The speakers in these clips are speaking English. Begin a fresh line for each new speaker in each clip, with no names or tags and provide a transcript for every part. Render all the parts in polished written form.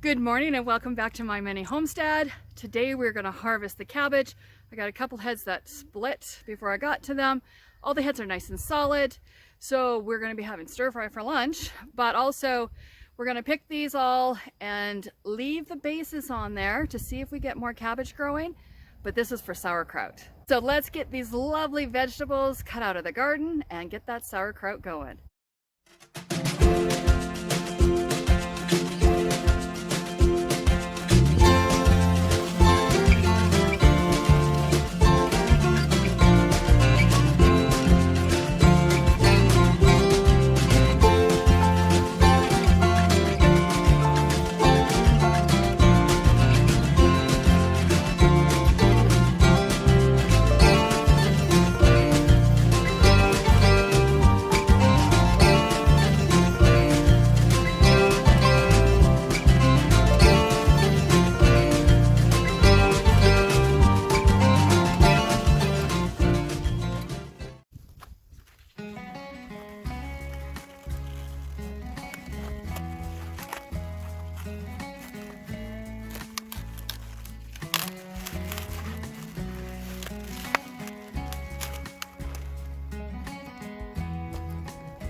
Good morning and welcome back to my mini homestead. Today we're going to harvest the cabbage. I got a couple heads that split before I got to them. All the heads are nice and solid, so we're going to be having stir fry for lunch, but also we're going to pick these all and leave the bases on there to see if we get more cabbage growing, but this is for sauerkraut. So let's get these lovely vegetables cut out of the garden and get that sauerkraut going.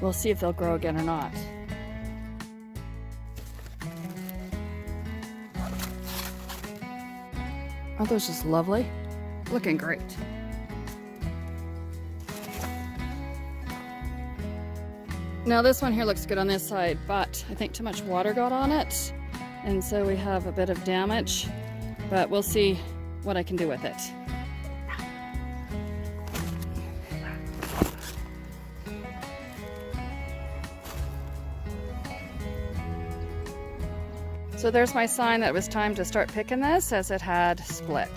We'll see if they'll grow again or not. Aren't those just lovely? Looking great. Now this one here looks good on this side, but I think too much water got on it, and so we have a bit of damage, but we'll see what I can do with it. So there's my sign that it was time to start picking this, as it had split.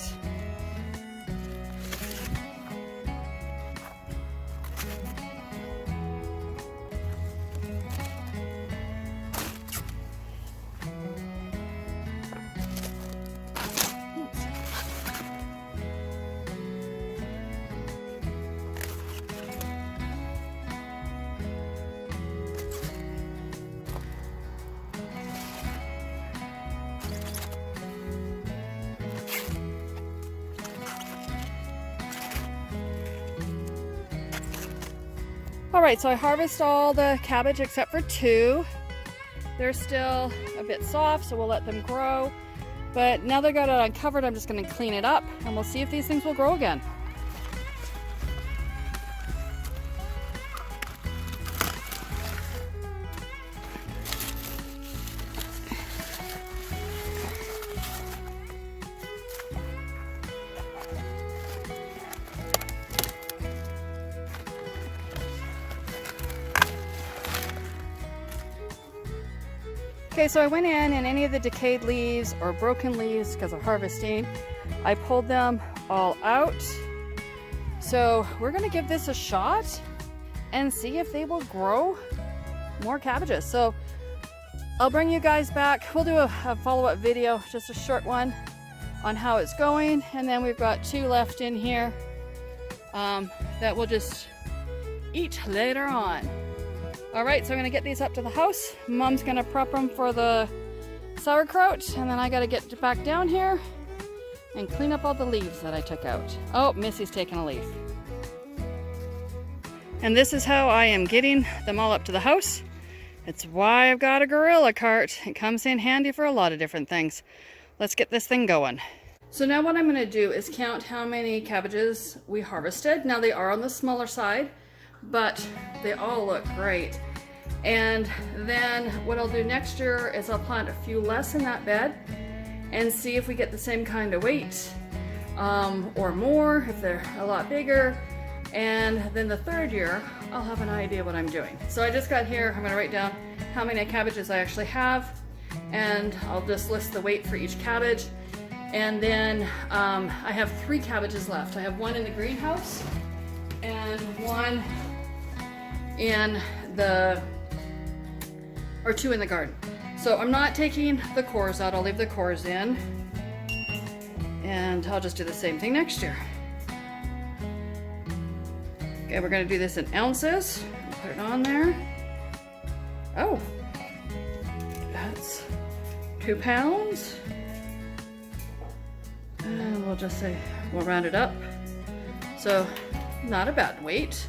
Alright, so I harvest all the cabbage except for two. They're still a bit soft, so we'll let them grow. But now they got it uncovered, I'm just going to clean it up and we'll see if these things will grow again. Okay, so I went in and any of the decayed leaves or broken leaves because of harvesting, I pulled them all out. So we're gonna give this a shot and see if they will grow more cabbages. So I'll bring you guys back. We'll do a follow-up video, just a short one on how it's going. And then we've got two left in here that we'll just eat later on. All right, so I'm gonna get these up to the house. Mom's gonna prep them for the sauerkraut, and then I gotta get back down here and clean up all the leaves that I took out. Oh, Missy's taking a leaf. And this is how I am getting them all up to the house. It's why I've got a gorilla cart. It comes in handy for a lot of different things. Let's get this thing going. So now what I'm gonna do is count how many cabbages we harvested. Now they are on the smaller side, but they all look great. And then what I'll do next year is I'll plant a few less in that bed and see if we get the same kind of weight or more if they're a lot bigger. And then the third year I'll have an idea what I'm doing. So I just got here, I'm gonna write down how many cabbages I actually have, and I'll just list the weight for each cabbage. And then I have 3 cabbages left. I have one in the greenhouse and one in the, or 2 in the garden. So I'm not taking the cores out, I'll leave the cores in. And I'll just do the same thing next year. Okay, we're gonna do this in ounces. Put it on there. Oh, that's 2 pounds. And we'll just say, we'll round it up. So, not a bad weight.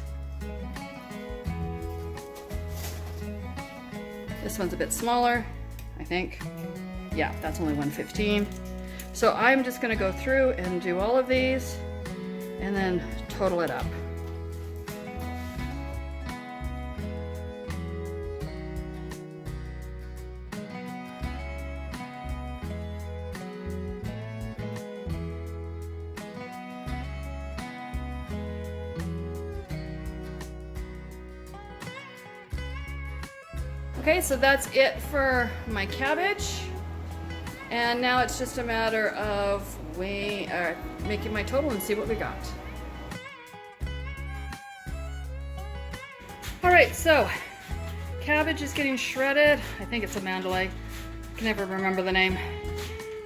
This one's a bit smaller, I think. Yeah, that's only 115. So I'm just gonna go through and do all of these and then total it up. Okay, so that's it for my cabbage. And now it's just a matter of making my total and see what we got. All right, so cabbage is getting shredded. I think it's a mandalay. I can never remember the name.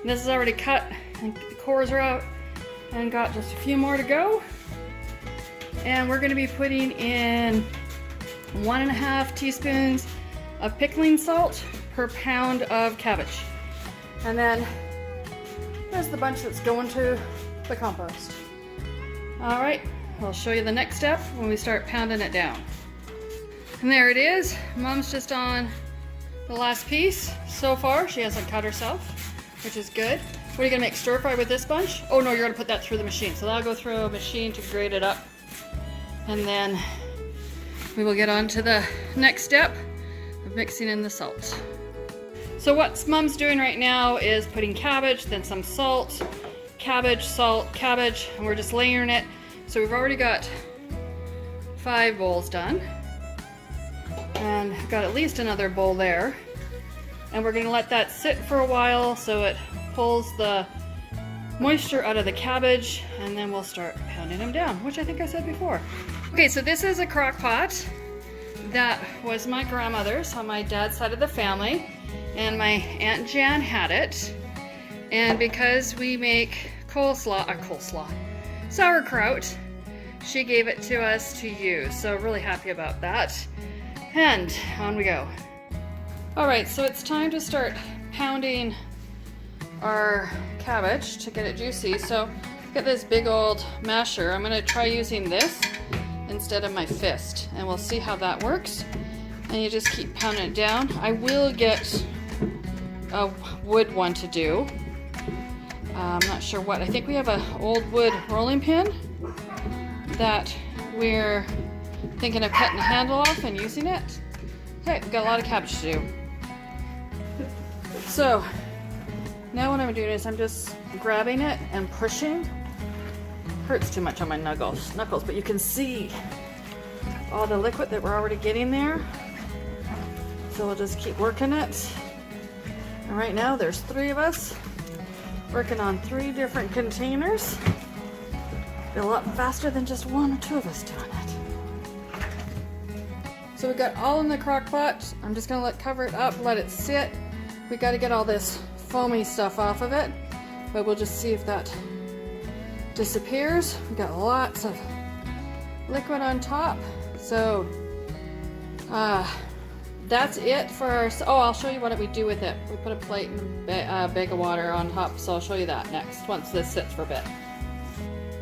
And this is already cut and the cores are out and got just a few more to go. And we're gonna be putting in 1.5 teaspoons of pickling salt per pound of cabbage. And then there's the bunch that's going to the compost. All right, I'll show you the next step when we start pounding it down. And there it is. Mom's just on the last piece. So far, she hasn't cut herself, which is good. What are you gonna make, stir fry with this bunch? Oh no, you're gonna put that through the machine. So that'll go through a machine to grate it up. And then we will get on to the next step of mixing in the salt. So what Mom's doing right now is putting cabbage, then some salt, cabbage, salt, cabbage, and we're just layering it. So we've already got 5 bowls done. And I've got at least another bowl there. And we're gonna let that sit for a while so it pulls the moisture out of the cabbage, and then we'll start pounding them down, which I think I said before. Okay, so this is a crock pot that was my grandmother's on my dad's side of the family. And my Aunt Jan had it, and because we make sauerkraut, she gave it to us to use, so really happy about that. And on we go. All right, so it's time to start pounding our cabbage to get it juicy. So get this big old masher. I'm gonna try using this instead of my fist, and we'll see how that works. And you just keep pounding it down. I will get a wood one to do. I'm not sure what. I think we have an old wood rolling pin that we're thinking of cutting the handle off and using it. Okay, we've got a lot of cabbage to do. So now what I'm doing is I'm just grabbing it and pushing. Hurts too much on my knuckles, but you can see all the liquid that we're already getting there. So we'll just keep working it. And right now there's 3 of us working on 3 different containers. Be a lot faster than just 1 or 2 of us doing it. So we got all in the crock pot. I'm just gonna cover it up, let it sit. We got to get all this foamy stuff off of it, but we'll just see if that disappears. We got lots of liquid on top. So that's it for our, oh, I'll show you what we do with it. We put a plate and a bag of water on top, so I'll show you that next once this sits for a bit.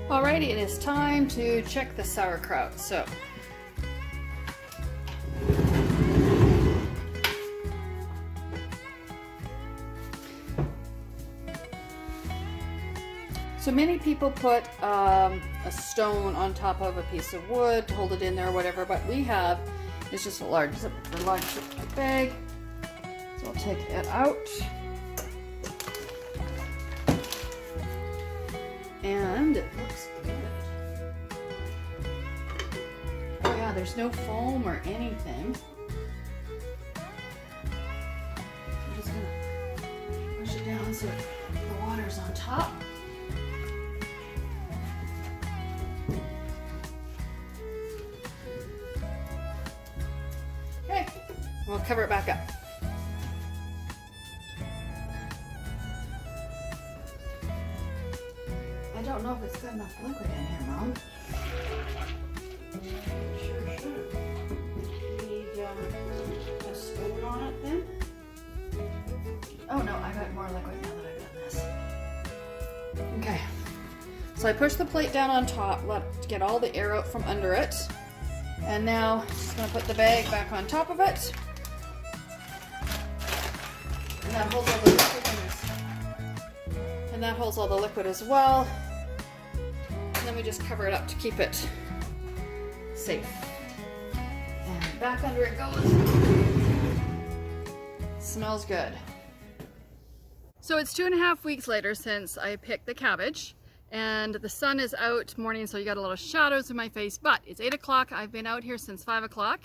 Alrighty, it is time to check the sauerkraut. So many people put a stone on top of a piece of wood to hold it in there or whatever, but we have is just a large bag. So I'll take it out. And it looks good. Oh yeah, there's no foam or anything. I'm just gonna push it down so the water's on top. We'll cover it back up. I don't know if it's got enough liquid in here, Mom. Sure should. Need a spoon on it then. Oh no, I got more liquid now that I've done this. Okay, so I push the plate down on top, get all the air out from under it. And now I'm just gonna put the bag back on top of it. And that holds all the liquid in this. And that holds all the liquid as well. And then we just cover it up to keep it safe. And back under it goes. Smells good. So it's 2.5 weeks later since I picked the cabbage, and the sun is out morning, so you got a little shadows in my face, but it's 8 o'clock. I've been out here since 5 o'clock,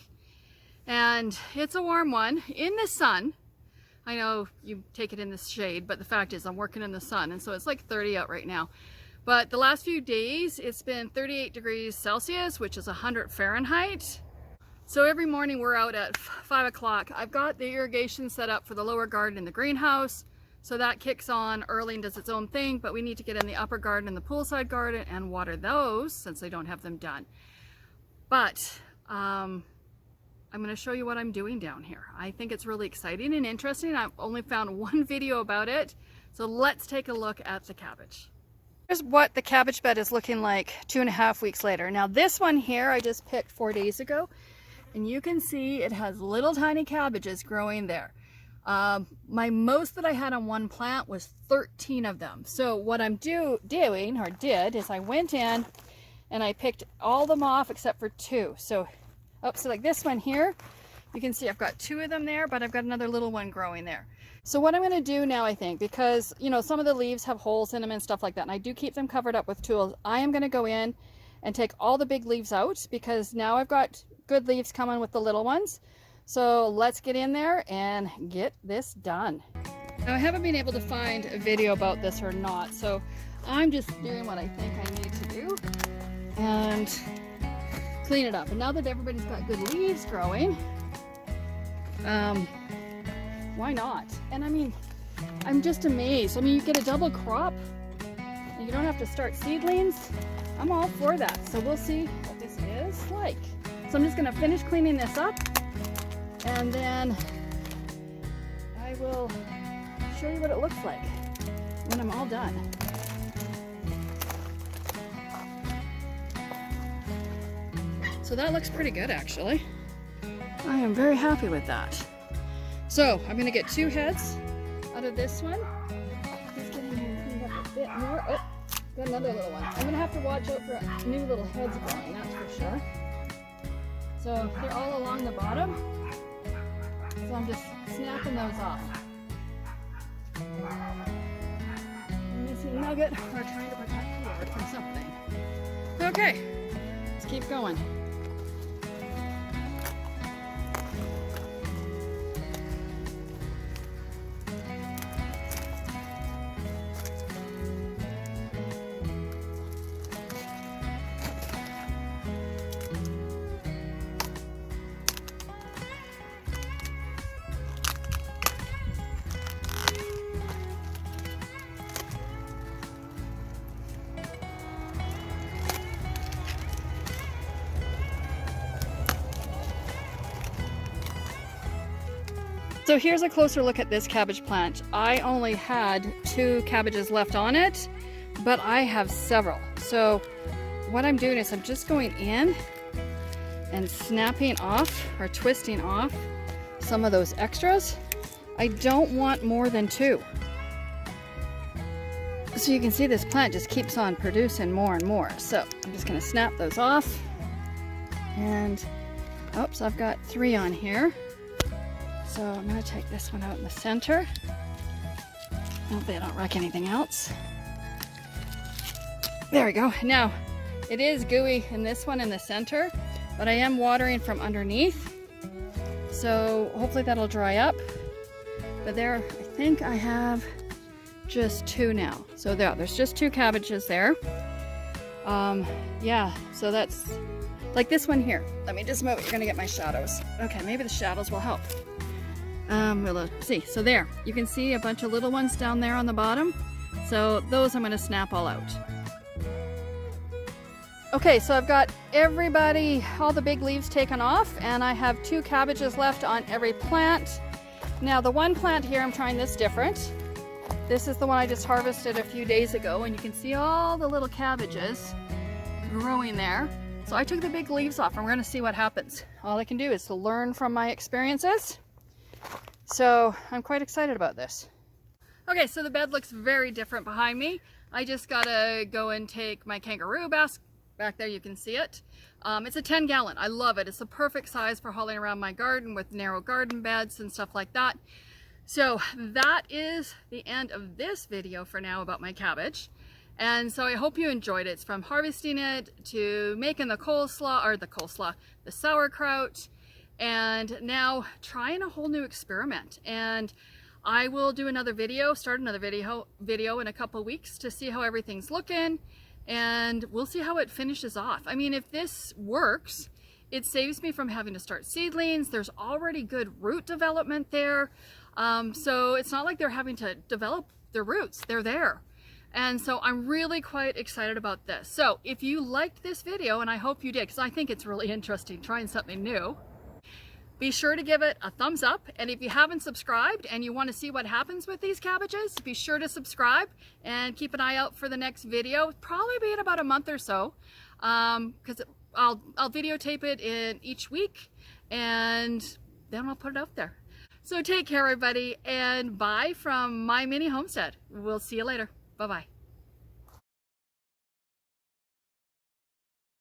and it's a warm one in the sun. I know you take it in the shade, but the fact is I'm working in the sun, and so it's like 30 out right now. But the last few days, it's been 38 degrees Celsius, which is 100 Fahrenheit. So every morning we're out at 5 o'clock. I've got the irrigation set up for the lower garden in the greenhouse. So that kicks on early and does its own thing, but we need to get in the upper garden and the poolside garden and water those since I don't have them done. But I'm going to show you what I'm doing down here. I think it's really exciting and interesting. I've only found one video about it. So let's take a look at the cabbage. Here's what the cabbage bed is looking like 2.5 weeks later. Now this one here I just picked 4 days ago. And you can see it has little tiny cabbages growing there. My most that I had on one plant was 13 of them. So what I'm doing is I went in and I picked all them off except for 2. So like this one here, you can see I've got 2 of them there, but I've got another little one growing there. So what I'm going to do now, I think, because you know some of the leaves have holes in them and stuff like that, and I do keep them covered up with tools, I am going to go in and take all the big leaves out, because now I've got good leaves coming with the little ones. So let's get in there and get this done. Now I haven't been able to find a video about this or not, so I'm just doing what I think I need to do and clean it up. And now that everybody's got good leaves growing, why not? And I mean, I'm just amazed. I mean, you get a double crop and you don't have to start seedlings. I'm all for that. So we'll see what this is like. So I'm just going to finish cleaning this up, and then I will show you what it looks like when I'm all done. So that looks pretty good, actually. I am very happy with that. So I'm going to get 2 heads out of this one. Just getting cleaned up a bit more. Oh, got another little one. I'm going to have to watch out for new little heads growing, that's for sure. So they're all along the bottom. So I'm just snapping those off. I'm missing a nugget or trying to protect the yard from something. Okay, let's keep going. So here's a closer look at this cabbage plant. I only had 2 cabbages left on it, but I have several. So what I'm doing is I'm just going in and snapping off or twisting off some of those extras. I don't want more than 2. So you can see this plant just keeps on producing more and more. So I'm just going to snap those off. And oops, I've got 3 on here. So I'm going to take this one out in the center. Hopefully I don't wreck anything else. There we go. Now, it is gooey in this one in the center, but I am watering from underneath. So hopefully that'll dry up. But there, I think I have just 2 now. So there's just 2 cabbages there. Yeah, so that's like this one here. Let me just move it. You're going to get my shadows. Okay, maybe the shadows will help. We'll see. So there, you can see a bunch of little ones down there on the bottom. So those I'm going to snap all out. Okay, so I've got all the big leaves taken off, and I have 2 cabbages left on every plant. Now the one plant here, I'm trying this different. This is the one I just harvested a few days ago, and you can see all the little cabbages growing there. So I took the big leaves off and we're gonna see what happens. All I can do is to learn from my experiences. So I'm quite excited about this. Okay, so the bed looks very different behind me. I just gotta go and take my kangaroo basket. Back there you can see it. It's a 10-gallon. I love it. It's the perfect size for hauling around my garden with narrow garden beds and stuff like that. So that is the end of this video for now about my cabbage. And so I hope you enjoyed it. It's from harvesting it to making the sauerkraut, and now trying a whole new experiment. And I will do another video, start another video in a couple of weeks to see how everything's looking, and we'll see how it finishes off. I mean, if this works, it saves me from having to start seedlings. There's already good root development there. So it's not like they're having to develop their roots, they're there. And so I'm really quite excited about this. So if you liked this video, and I hope you did, because I think it's really interesting trying something new, be sure to give it a thumbs up. And if you haven't subscribed and you want to see what happens with these cabbages, be sure to subscribe and keep an eye out for the next video. Probably be in about a month or so, because I'll videotape it in each week, and then I'll put it out there. So take care, everybody, and bye from my mini homestead. We'll see you later. Bye-bye.